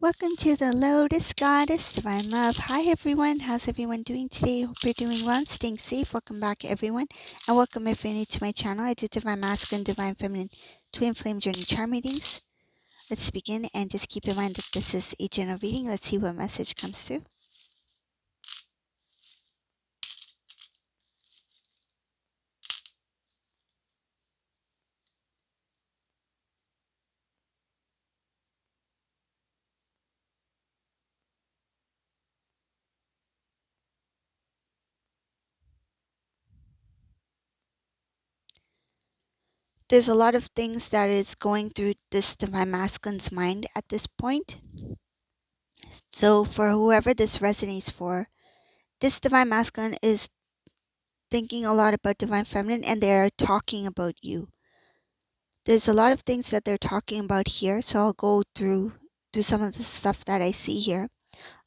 Welcome to the Lotus Goddess, Divine Love. Hi everyone, how's everyone doing today? Hope you're doing well and staying safe. Welcome back everyone, and welcome if you're new to my channel. I do Divine Masculine, Divine Feminine, Twin Flame Journey Charm readings. Let's begin, and just keep in mind that this is a general reading. Let's see what message comes through. There's a lot of things that is going through this Divine Masculine's mind at this point. So for whoever this resonates for, this Divine Masculine is thinking a lot about Divine Feminine, and they're talking about you. There's a lot of things that they're talking about here, so I'll go through some of the stuff that I see here.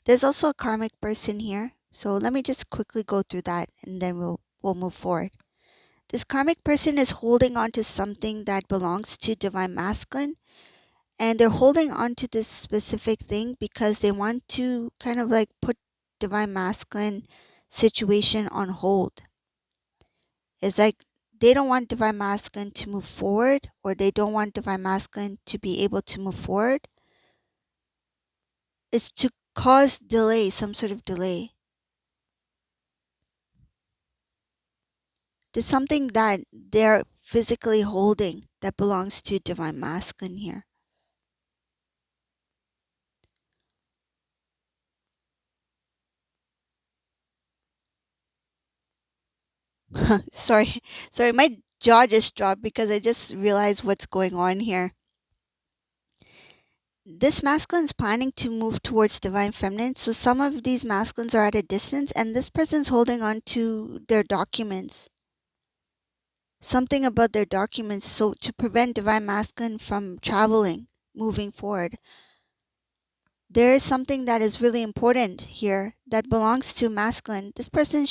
There's also a karmic person here, so let me just quickly go through that, and then we'll move forward. This karmic person is holding on to something that belongs to Divine Masculine, and they're holding on to this specific thing because they want to kind of like put Divine Masculine situation on hold. It's like they don't want Divine Masculine to move forward, or they don't want Divine Masculine to be able to move forward. It's to cause delay, some sort of delay. There's something that they're physically holding that belongs to Divine Masculine here. sorry, my jaw just dropped because I just realized what's going on here. This masculine is planning to move towards Divine Feminine, so some of these masculines are at a distance, and this person's holding on to their documents. Something about their documents, so to prevent Divine Masculine from traveling, moving forward. There is something that is really important here that belongs to masculine. This person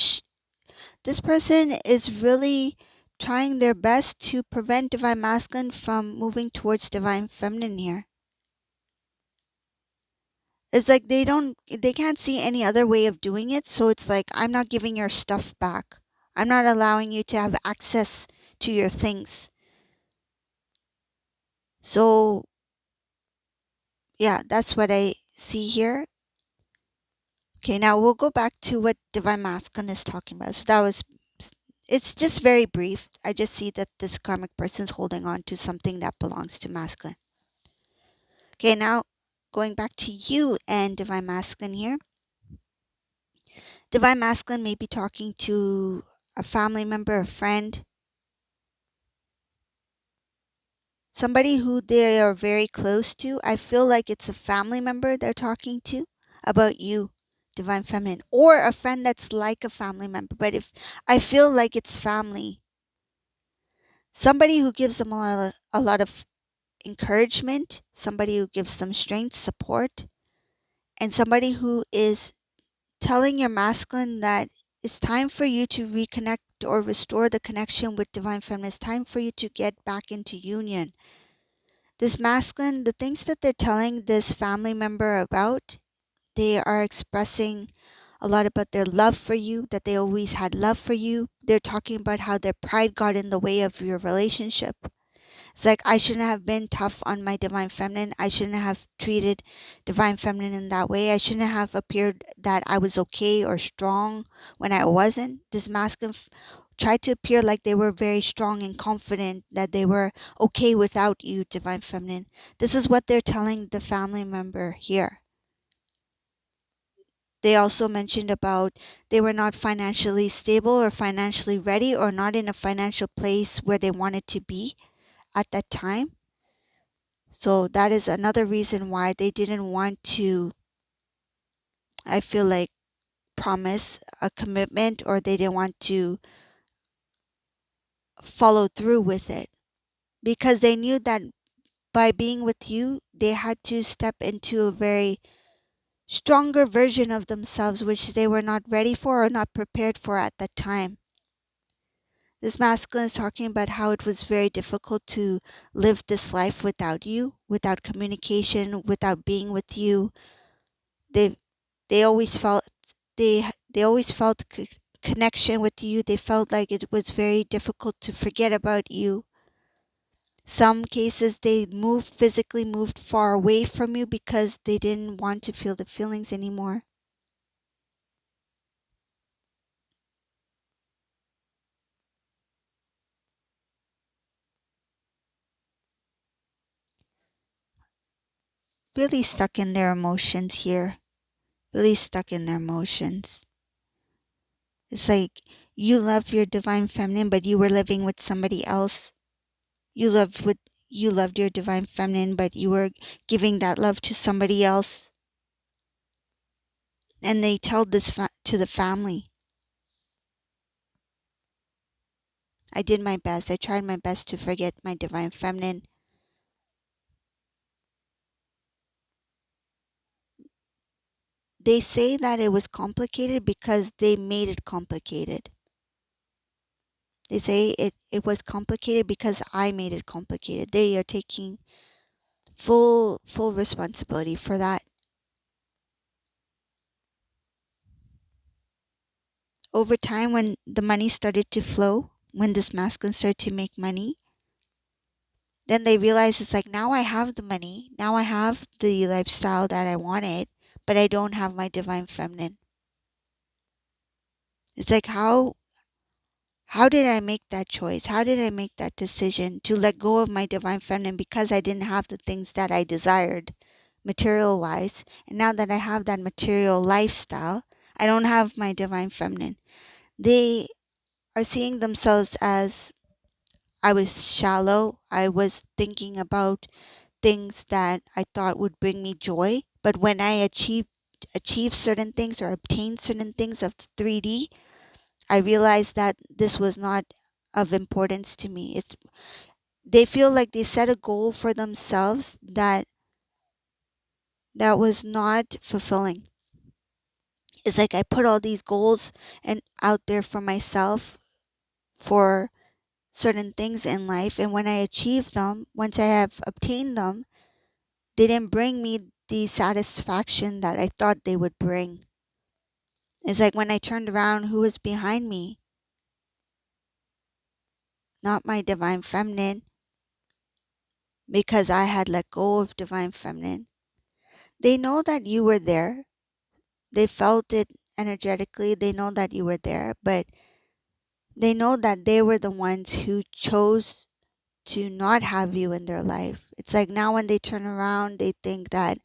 is really trying their best to prevent Divine Masculine from moving towards Divine Feminine here. It's like they can't see any other way of doing it, so it's like, I'm not giving your stuff back. I'm not allowing you to have access to your things. So yeah, that's what I see here. Okay, now we'll go back to what Divine Masculine is talking about. So it's just very brief. I just see that this karmic person is holding on to something that belongs to masculine. Okay, now going back to you and Divine Masculine here. Divine Masculine may be talking to a family member, a friend, somebody who they are very close to. I feel like it's a family member they're talking to about you, Divine Feminine, or a friend that's like a family member. But if I feel like it's family, somebody who gives them a lot of encouragement, somebody who gives them strength, support, and somebody who is telling your masculine that it's time for you to reconnect or restore the connection with Divine Feminine. It's time for you to get back into union. This masculine, the things that they're telling this family member about, they are expressing a lot about their love for you, that they always had love for you. They're talking about how their pride got in the way of your relationship. It's like, I shouldn't have been tough on my Divine Feminine. I shouldn't have treated Divine Feminine in that way. I shouldn't have appeared that I was okay or strong when I wasn't. This masculine tried to appear like they were very strong and confident, that they were okay without you, Divine Feminine. This is what they're telling the family member here. They also mentioned about they were not financially stable or financially ready, or not in a financial place where they wanted to be at that time. So that is another reason why they didn't want to, I feel like, promise a commitment, or they didn't want to follow through with it, because they knew that by being with you, they had to step into a very stronger version of themselves, which they were not ready for or not prepared for at that time. This masculine is talking about how it was very difficult to live this life without you, without communication, without being with you. They they always felt they always felt connection with you. They felt like it was very difficult to forget about you. Some cases they physically moved far away from you because they didn't want to feel the feelings anymore. Really stuck in their emotions here. Really stuck in their emotions. It's like you love your divine feminine, but you were living with somebody else. You loved with you loved your divine feminine, but you were giving that love to somebody else. And they tell this to the family. I did my best. I tried my best to forget my divine feminine. They say that it was complicated because they made it complicated. They say it was complicated because I made it complicated. They are taking full responsibility for that. Over time, when the money started to flow, when this masculine started to make money, then they realized it's like, now I have the money, now I have the lifestyle that I wanted, but I don't have my divine feminine. It's like, how did I make that choice? How did I make that decision to let go of my divine feminine because I didn't have the things that I desired material wise? And now that I have that material lifestyle, I don't have my divine feminine. They are seeing themselves as, I was shallow. I was thinking about things that I thought would bring me joy. But when I achieve certain things or obtain certain things of 3D, I realized that this was not of importance to me. They feel like they set a goal for themselves that was not fulfilling. It's like I put all these goals and out there for myself for certain things in life, and when I achieve them, once I have obtained them, they didn't bring me the satisfaction that I thought they would bring. It's like when I turned around, who was behind me? Not my divine feminine, because I had let go of divine feminine. They know that you were there. They felt it energetically. They know that you were there, but they know that they were the ones who chose to not have you in their life. It's like now when they turn around, they think that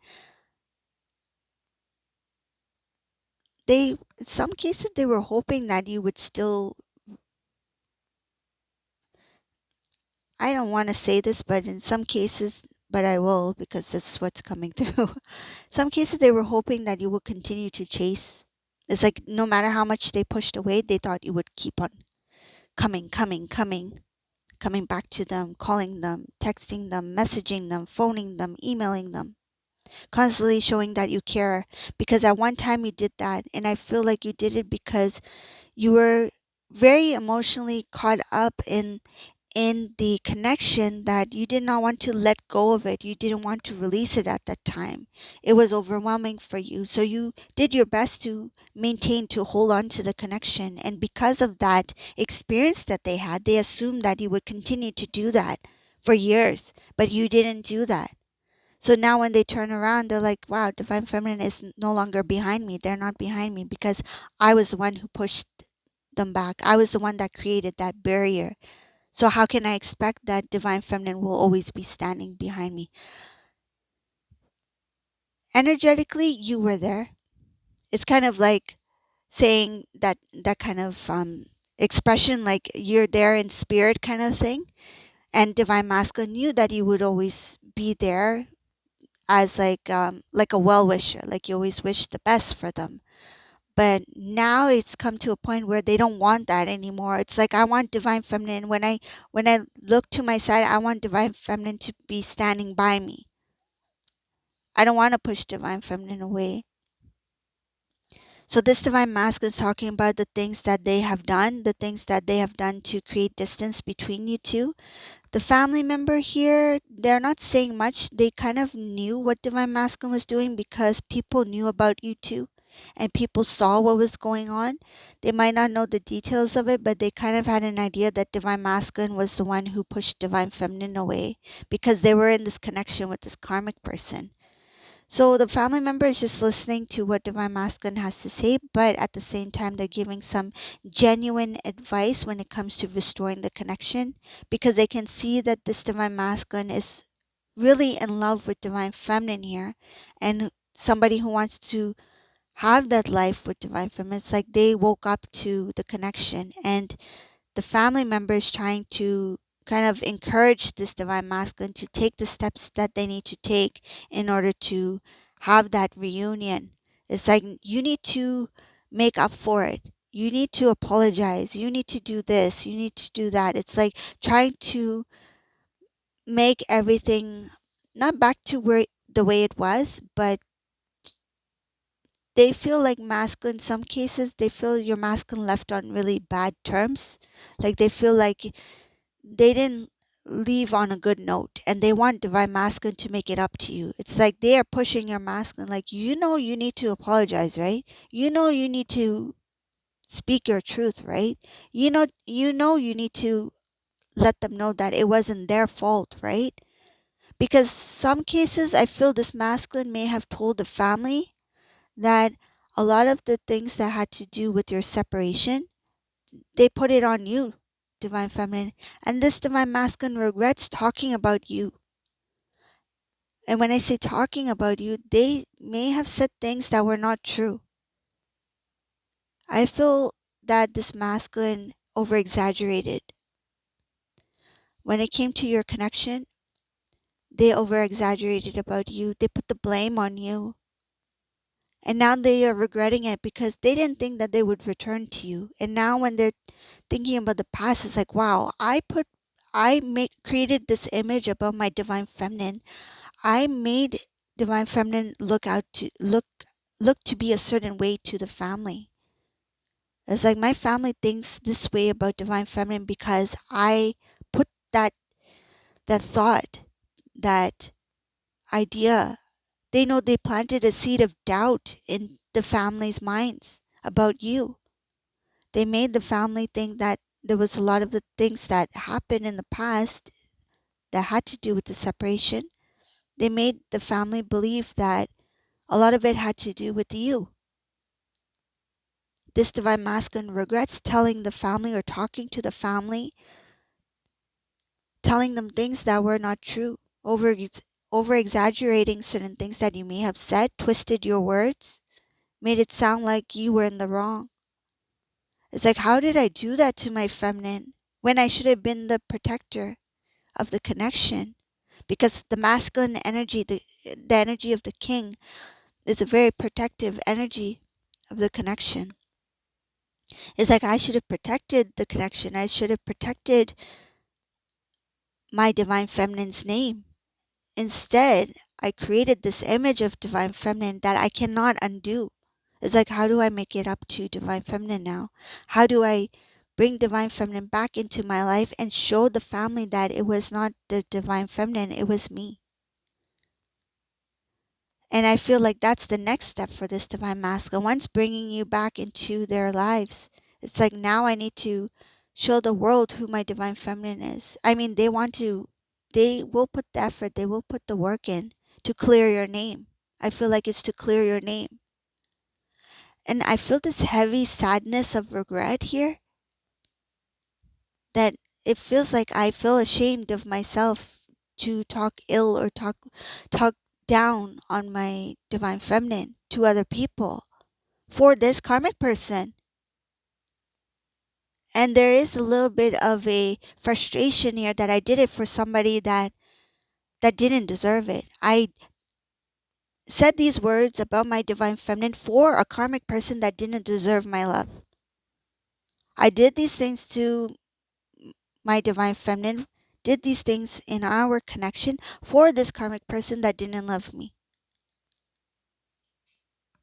in some cases, they were hoping that you would still, I don't want to say this, but in some cases, but I will because this is what's coming through. Some cases, they were hoping that you would continue to chase. It's like no matter how much they pushed away, they thought you would keep on coming back to them, calling them, texting them, messaging them, phoning them, emailing them, constantly showing that you care. Because at one time you did that, and I feel like you did it because you were very emotionally caught up in the connection that you did not want to let go of it. You didn't want to release it at that time. It was overwhelming for you. So you did your best to maintain, to hold on to the connection. And because of that experience that they had, they assumed that you would continue to do that for years, but you didn't do that. So now when they turn around, they're like, wow, Divine Feminine is no longer behind me. They're not behind me because I was the one who pushed them back. I was the one that created that barrier. So how can I expect that divine feminine will always be standing behind me? Energetically, you were there. It's kind of like saying that kind of expression, like you're there in spirit, kind of thing. And divine masculine knew that you would always be there as like a well wisher, like you always wish the best for them. But now it's come to a point where they don't want that anymore. It's like I want divine feminine. When I look to my side, I want divine feminine to be standing by me. I don't want to push divine feminine away. So this divine masculine is talking about the things that they have done, the things that they have done to create distance between you two. The family member here, they're not saying much. They kind of knew what divine masculine was doing because people knew about you two and people saw what was going on. They might not know the details of it, but they kind of had an idea that divine masculine was the one who pushed divine feminine away because they were in this connection with this karmic person. So the family member is just listening to what divine masculine has to say, but at the same time they're giving some genuine advice when it comes to restoring the connection because they can see that this divine masculine is really in love with divine feminine here and somebody who wants to have that life with divine feminine. It's like they woke up to the connection and the family members trying to kind of encourage this divine masculine to take the steps that they need to take in order to have that reunion. It's like you need to make up for it. You need to apologize. You need to do this. You need to do that. It's like trying to make everything not back to where the way it was, but they feel like masculine in some cases they feel your masculine left on really bad terms. Like they feel like they didn't leave on a good note and they want divine masculine to make it up to you. It's like they are pushing your masculine like you need to apologize, right? You need to speak your truth, right? You need to let them know that it wasn't their fault, right? Because some cases I feel this masculine may have told the family that a lot of the things that had to do with your separation they put it on you, divine feminine. And this divine masculine regrets talking about you. And when I say talking about you, they may have said things that were not true. I feel that this masculine over exaggerated. When it came to your connection, they over exaggerated about you. They put the blame on you. And now they are regretting it because they didn't think that they would return to you. And now when they're thinking about the past, it's like, wow, created this image about my divine feminine. I made divine feminine look to be a certain way to the family. It's like my family thinks this way about divine feminine because I put that thought, that idea. They know they planted a seed of doubt in the family's minds about you. They made the family think that there was a lot of the things that happened in the past that had to do with the separation. They made the family believe that a lot of it had to do with you. This divine masculine regrets telling the family or talking to the family, telling them things that were not true, over exaggerating certain things that you may have said, twisted your words, made it sound like you were in the wrong. It's like, how did I do that to my feminine when I should have been the protector of the connection? Because the masculine energy, the energy of the king, is a very protective energy of the connection. It's like I should have protected the connection. I should have protected my divine feminine's name. Instead, I created this image of divine feminine that I cannot undo. It's like, how do I make it up to divine feminine now? How do I bring divine feminine back into my life and show the family that it was not the divine feminine, it was me? And I feel like that's the next step for this divine masculine. Once bringing you back into their lives, it's like now I need to show the world who my divine feminine is. I mean, they will put the effort, they will put the work in to clear your name. I feel like it's to clear your name. And I feel this heavy sadness of regret here that it feels like I feel ashamed of myself to talk ill or talk down on my divine feminine to other people for this karmic person. And there is a little bit of a frustration here that I did it for somebody that didn't deserve it. I said these words about my divine feminine for a karmic person that didn't deserve my love. I did these things to my divine feminine, did these things in our connection for this karmic person that didn't love me.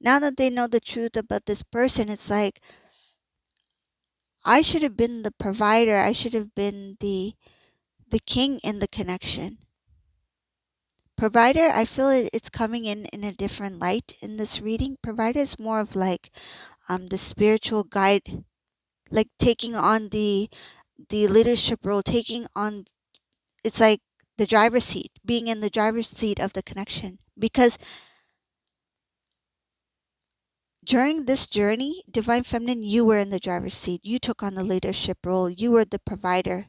Now that they know the truth about this person, it's like, I should have been the provider. I should have been the king in the connection. Provider, I feel it's coming in a different light in this reading. Provider is more of like the spiritual guide, like taking on the leadership role, taking on, it's like the driver's seat, being in the driver's seat of the connection. Because during this journey, Divine Feminine, you were in the driver's seat. You took on the leadership role. You were the provider,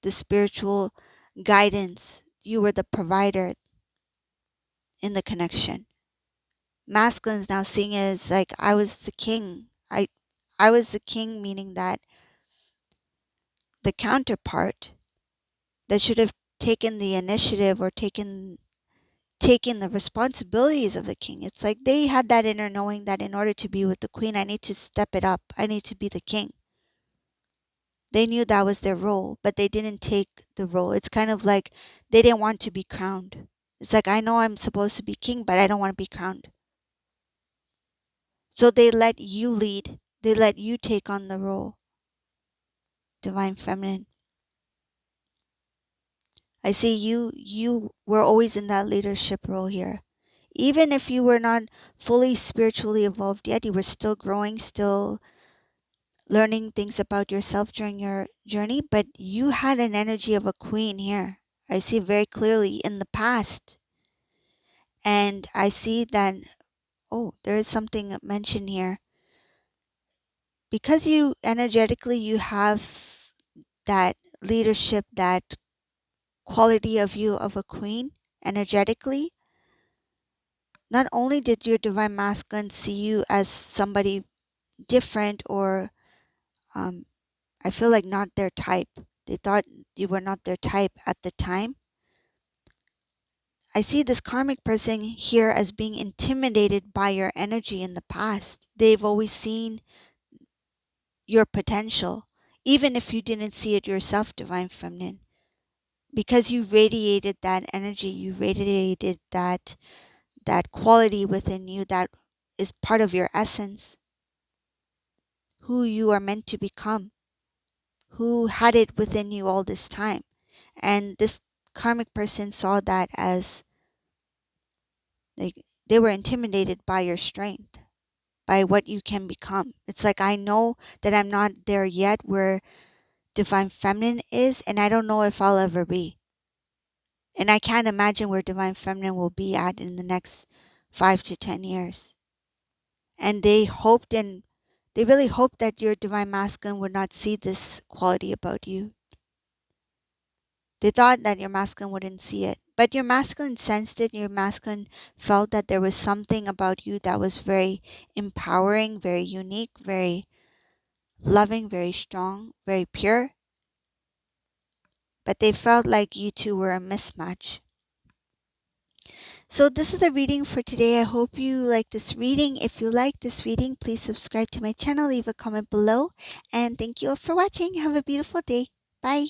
the spiritual guidance. You were the provider in the connection. Masculine's now seeing it as like, I was the king. I was the king, meaning that the counterpart that should have taken the initiative or taken the responsibilities of the king. It's like they had that inner knowing that in order to be with the queen, I need to step it up. I need to be the king. They knew that was their role, but they didn't take the role. It's kind of like they didn't want to be crowned. It's like, I know I'm supposed to be king, but I don't want to be crowned. So they let you lead. They let you take on the role. Divine Feminine. I see you were always in that leadership role here. Even if you were not fully spiritually evolved yet, you were still growing, still learning things about yourself during your journey, but you had an energy of a queen here. I see very clearly in the past. And I see that, oh, there is something mentioned here. Because you energetically, you have that leadership, that quality of you of a queen energetically. Not only did your divine masculine see you as somebody different or I feel like not their type. They thought you were not their type at the time. I see this karmic person here as being intimidated by your energy in the past. They've always seen your potential, even if you didn't see it yourself, Divine Feminine. Because you radiated that energy, you radiated that quality within you that is part of your essence, who you are meant to become, who had it within you all this time. And this karmic person saw that as like they were intimidated by your strength, by what you can become. It's like, I know that I'm not there yet where Divine Feminine is, and I don't know if I'll ever be. And I can't imagine where Divine Feminine will be at in the next 5 to 10 years. And they hoped, and they really hoped that your Divine Masculine would not see this quality about you. They thought that your masculine wouldn't see it. But your masculine sensed it. Your masculine felt that there was something about you that was very empowering, very unique, very loving, very strong, very pure. But they felt like you two were a mismatch. So this is a reading for today. I hope you like this reading. If you like this reading, please subscribe to my channel, leave a comment below. And thank you all for watching. Have a beautiful day. Bye.